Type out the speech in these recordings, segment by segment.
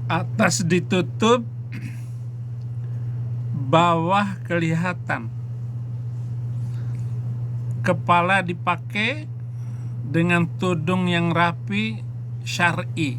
Atas ditutup, bawah kelihatan. Kepala dipakai dengan tudung yang rapi, syar'i,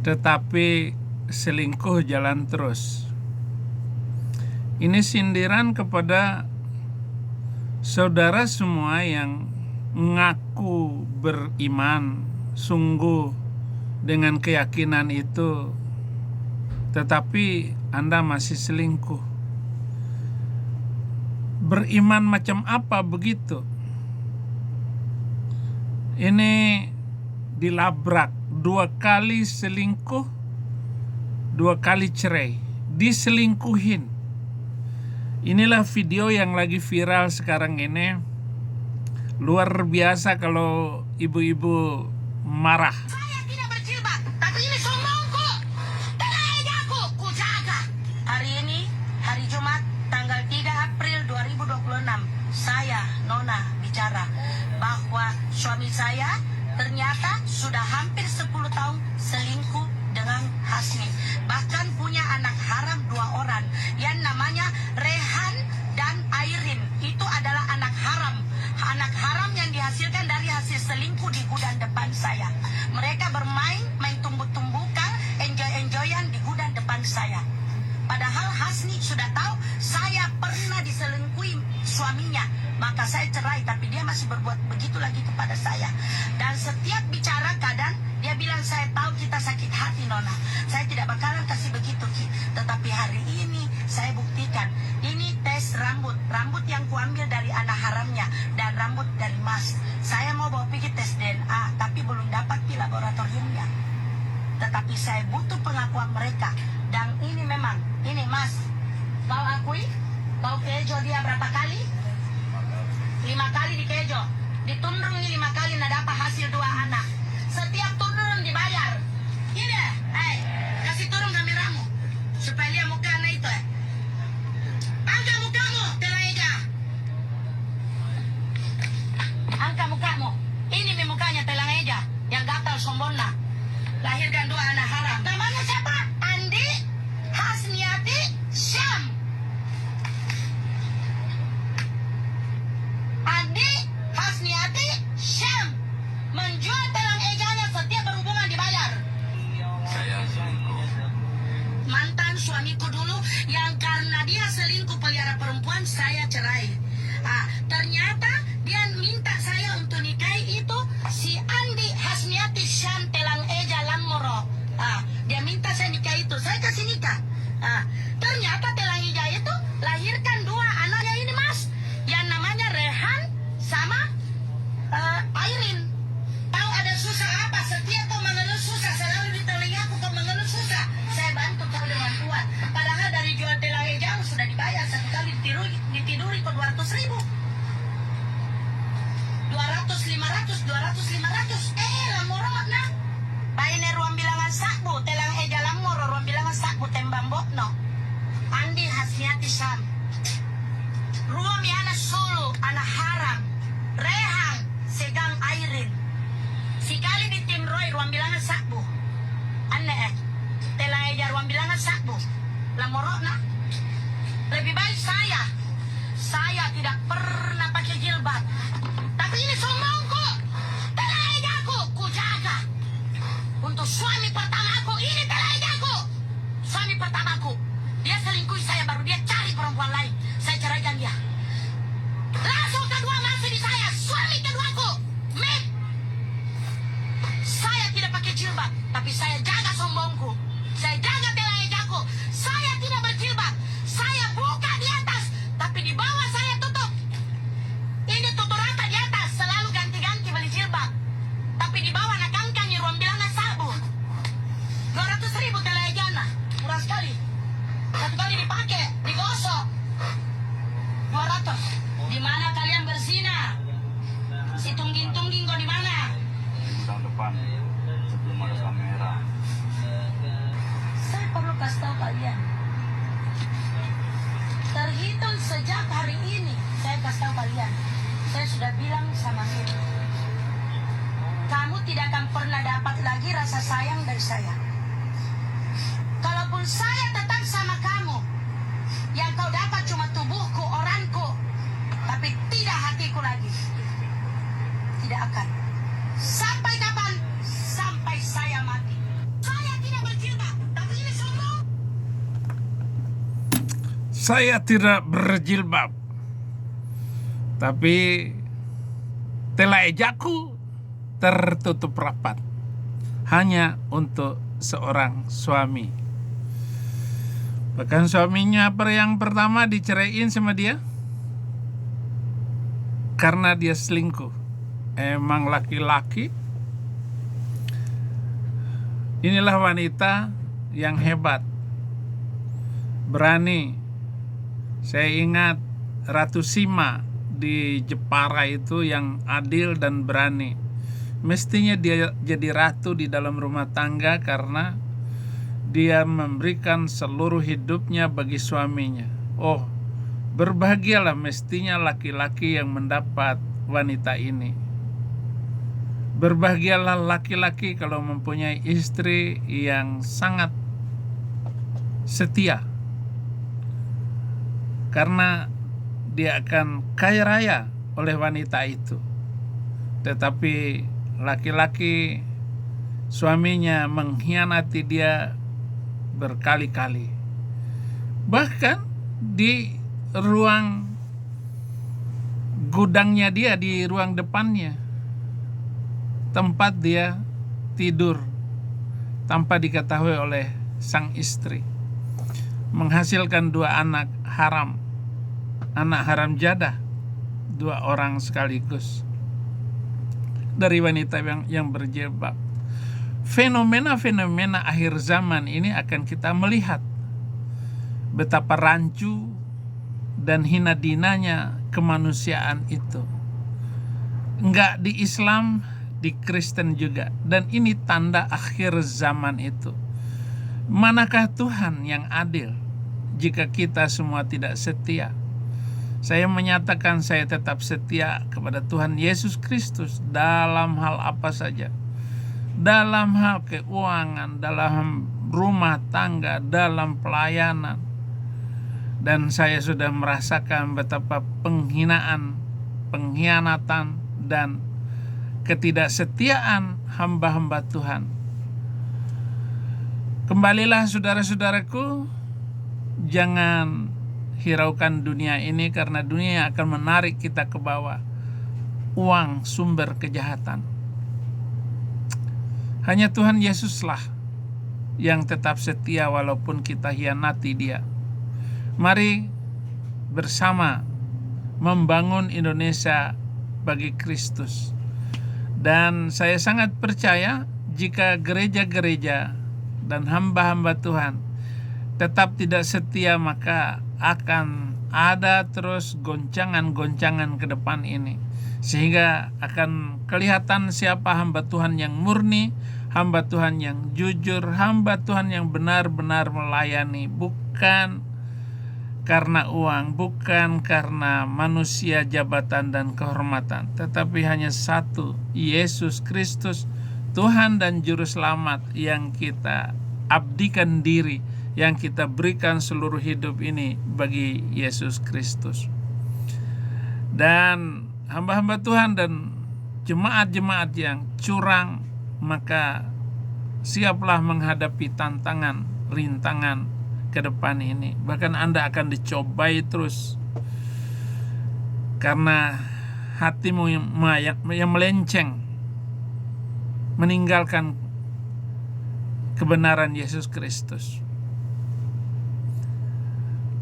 tetapi selingkuh jalan terus. Ini sindiran kepada saudara semua yang ngaku beriman sungguh dengan keyakinan itu, tetapi Anda masih selingkuh. Beriman macam apa begitu? Ini dilabrak, 2 kali selingkuh, 2 kali cerai, diselingkuhin. Inilah video yang lagi viral sekarang ini. Luar biasa kalau ibu-ibu marah. Saya tidak berjilbab, tapi ini sombongku. Tenang aja ku jaga. Hari ini, hari Jumat, tanggal 3 April 2026, saya, Nona, bicara bahwa suami saya ternyata sudah hampir 10 tahun selingkuh dengan Hasni. Bahkan punya anak haram 2 orang yang namanya Rehan dan Airin. Itu adalah anak haram. Anak haram yang dihasilkan dari hasil selingkuh di gudang depan saya. Mereka bermain, main tumbuh-tumbukan, enjoy-enjoyan di gudang depan saya. Padahal Hasni sudah tahu saya pernah diselingkuhi suaminya. Maka saya cerai, tapi dia masih berbuat begitu lagi kepada saya. Dan setiap bicara kadang dia bilang, saya tahu kita sakit hati Nona, saya tidak bakalan kasih begitu Ki. Tetapi hari ini saya buktikan. Ini tes rambut yang kuambil dari anak haramnya dan rambut dari Mas. Saya mau bawa pergi tes DNA, tapi belum dapat di laboratoriumnya. Tetapi saya butuh pengakuan mereka. Dan ini memang, ini Mas, kau akui, kau kejo dia berapa kali? 5 kali di kejo. Ditundung ini 5 kali, nak dapat hasil 2 anak. Setiap turun dibayar. Ini, kasih turun kameramu supaya lihat muka anak itu. Angkat mukamu, Telang Eja. Angkat mukamu. Ini mukanya Telang Eja yang gatal sombongna. Lahirkan 2 anak haram. Namanya siapa? Andi, Hasniati, Syam. Andi, Hasniati, Syam. Menjual Telang Ejanya, setiap berhubungan dibayar. Saya selingkuh. Mantan suamiku dulu yang karena dia selingkuh pelihara perempuan, saya cerai. Ternyata dia minta saya untuk nikahi itu si Andi Hasniati Syam Telang Eja Lamoro. Dia minta saya nikah itu, saya kasih nikah. Ternyata Telang Eja itu lahirkan 2 anaknya ini Mas, yang namanya Rehan sama Airin. Tahu ada susah apa? Setiap kau mengeluh susah, selalu di telingaku kau mengeluh susah. Saya bantu kau dengan uang. Padahal dari jual Telang Eja sudah dibayar 1 kali ditiduri ke 200.000. 200, 500, 200, 500. Lamoro na. Paine ruang bilangan sakbu, Telang Eja Lamoro, ruang bilangan sakbu tembambok no. Andi Hasniati Syam. Ruang anak Solo, anak haram. Rehan, Segang Airin. Sikali di tim Roy, ruang bilangan sakbu. Aneh Telang Eja ruang bilangan sakbu. Lamoro na. Lebih baik saya tidak pernah pakai jilbab. Tapi ini sombongku. Telang Ejaku, ku jaga. Untuk suami pertamaku, ini Telang Ejaku. Suami pertamaku. Dia selingkuhi saya, baru dia cari perempuan lain. Saya ceraikan dia. Langsung kedua masih di saya, suami keduaku. Mik. Saya tidak pakai jilbab, tapi saya jaga sombongku. Saya jaga Telang Ejaku. Saya tidak berjilbab. Saya buka di atas, tapi di bawah saya tutup. Ini tutup rata di atas, selalu ganti-ganti beli jilbab. Tapi di bawah nak kangkangi ruang bilangan sabu. 200.000 Telang Ejana, murah sekali. 1 kali dipakai, digosok. 200. Di mana kalian berzina? Si tungging-tungging kau di mana? Di gudang depan sebelum ada kamera. Saya perlu kasih tahu kalian. Terhitung sejak hari ini, saya kasih tahu kalian. Saya sudah bilang sama kamu. Kamu tidak akan pernah dapat lagi rasa sayang dari saya. Walaupun saya tetap sama kamu, yang kau dapat cuma tubuhku, orangku, tapi tidak hatiku lagi. Tidak akan. Sampai kapan? Sampai saya mati. Saya tidak berjilbab, tapi ini sombong. Saya tidak berjilbab, tapi telaijaku tertutup rapat hanya untuk seorang suami. Bahkan suaminya yang pertama diceraiin sama dia karena dia selingkuh. Emang laki-laki. Inilah wanita yang hebat, berani. Saya ingat Ratu Sima di Jepara itu yang adil dan berani. Mestinya dia jadi ratu di dalam rumah tangga karena dia memberikan seluruh hidupnya bagi suaminya. Oh, berbahagialah mestinya laki-laki yang mendapat wanita ini. Berbahagialah laki-laki kalau mempunyai istri yang sangat setia, karena dia akan kaya raya oleh wanita itu. Tetapi laki-laki suaminya mengkhianati dia berkali-kali. Bahkan di ruang gudangnya dia, di ruang depannya, tempat dia tidur tanpa diketahui oleh sang istri, menghasilkan 2 anak haram, anak haram jadah, 2 orang sekaligus dari wanita yang berjilbab. Fenomena-fenomena akhir zaman ini akan kita melihat betapa rancu dan hina dinanya kemanusiaan itu. Enggak di Islam, di Kristen juga. Dan ini tanda akhir zaman itu. Manakah Tuhan yang adil jika kita semua tidak setia? Saya menyatakan saya tetap setia kepada Tuhan Yesus Kristus dalam hal apa saja. Dalam hal keuangan, dalam rumah tangga, dalam pelayanan. Dan saya sudah merasakan betapa penghinaan, pengkhianatan, dan ketidaksetiaan hamba-hamba Tuhan. Kembalilah saudara-saudaraku, jangan hiraukan dunia ini, karena dunia akan menarik kita ke bawah. Uang sumber kejahatan. Hanya Tuhan Yesuslah yang tetap setia walaupun kita hianati Dia. Mari bersama membangun Indonesia bagi Kristus. Dan saya sangat percaya jika gereja-gereja dan hamba-hamba Tuhan tetap tidak setia, maka akan ada terus goncangan-goncangan ke depan ini. Sehingga akan kelihatan siapa hamba Tuhan yang murni, hamba Tuhan yang jujur, hamba Tuhan yang benar-benar melayani, bukan karena uang, bukan karena manusia, jabatan, dan kehormatan, tetapi hanya satu, Yesus Kristus, Tuhan dan Juru Selamat yang kita abdikan diri, yang kita berikan seluruh hidup ini bagi Yesus Kristus. Dan hamba-hamba Tuhan dan jemaat-jemaat yang curang, maka siaplah menghadapi tantangan, rintangan ke depan ini. Bahkan Anda akan dicobai terus karena hatimu yang melenceng, meninggalkan kebenaran Yesus Kristus.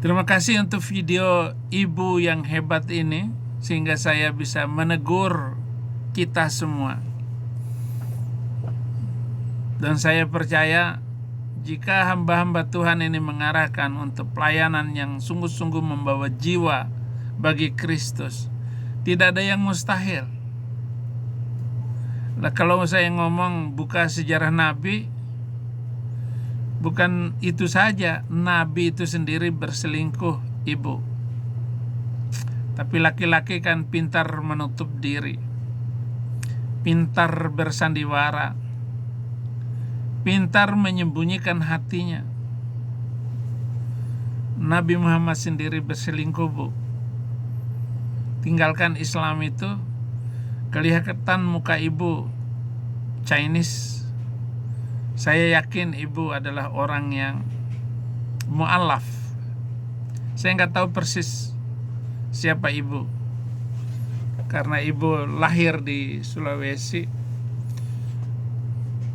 Terima kasih untuk video ibu yang hebat ini, sehingga saya bisa menegur kita semua. Dan saya percaya jika hamba-hamba Tuhan ini mengarahkan untuk pelayanan yang sungguh-sungguh membawa jiwa bagi Kristus, tidak ada yang mustahil. Nah, kalau saya ngomong buka sejarah Nabi, bukan itu saja, Nabi itu sendiri berselingkuh, ibu. Tapi laki-laki kan pintar menutup diri, pintar bersandiwara, pintar menyembunyikan hatinya. Nabi Muhammad sendiri berselingkuh, Bu. Tinggalkan Islam itu, kelihatan muka ibu Chinese. Saya yakin ibu adalah orang yang mu'alaf. Saya nggak tahu persis siapa ibu, karena ibu lahir di Sulawesi.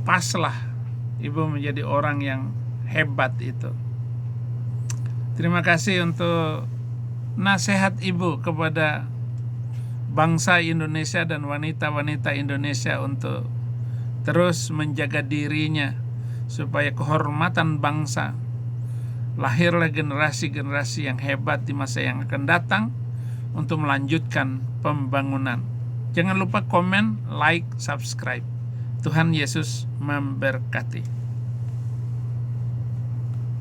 Paslah ibu menjadi orang yang hebat itu. Terima kasih untuk nasihat ibu kepada bangsa Indonesia dan wanita-wanita Indonesia untuk terus menjaga dirinya supaya kehormatan bangsa, lahirlah generasi-generasi yang hebat di masa yang akan datang untuk melanjutkan pembangunan. Jangan lupa komen, like, subscribe. Tuhan Yesus memberkati.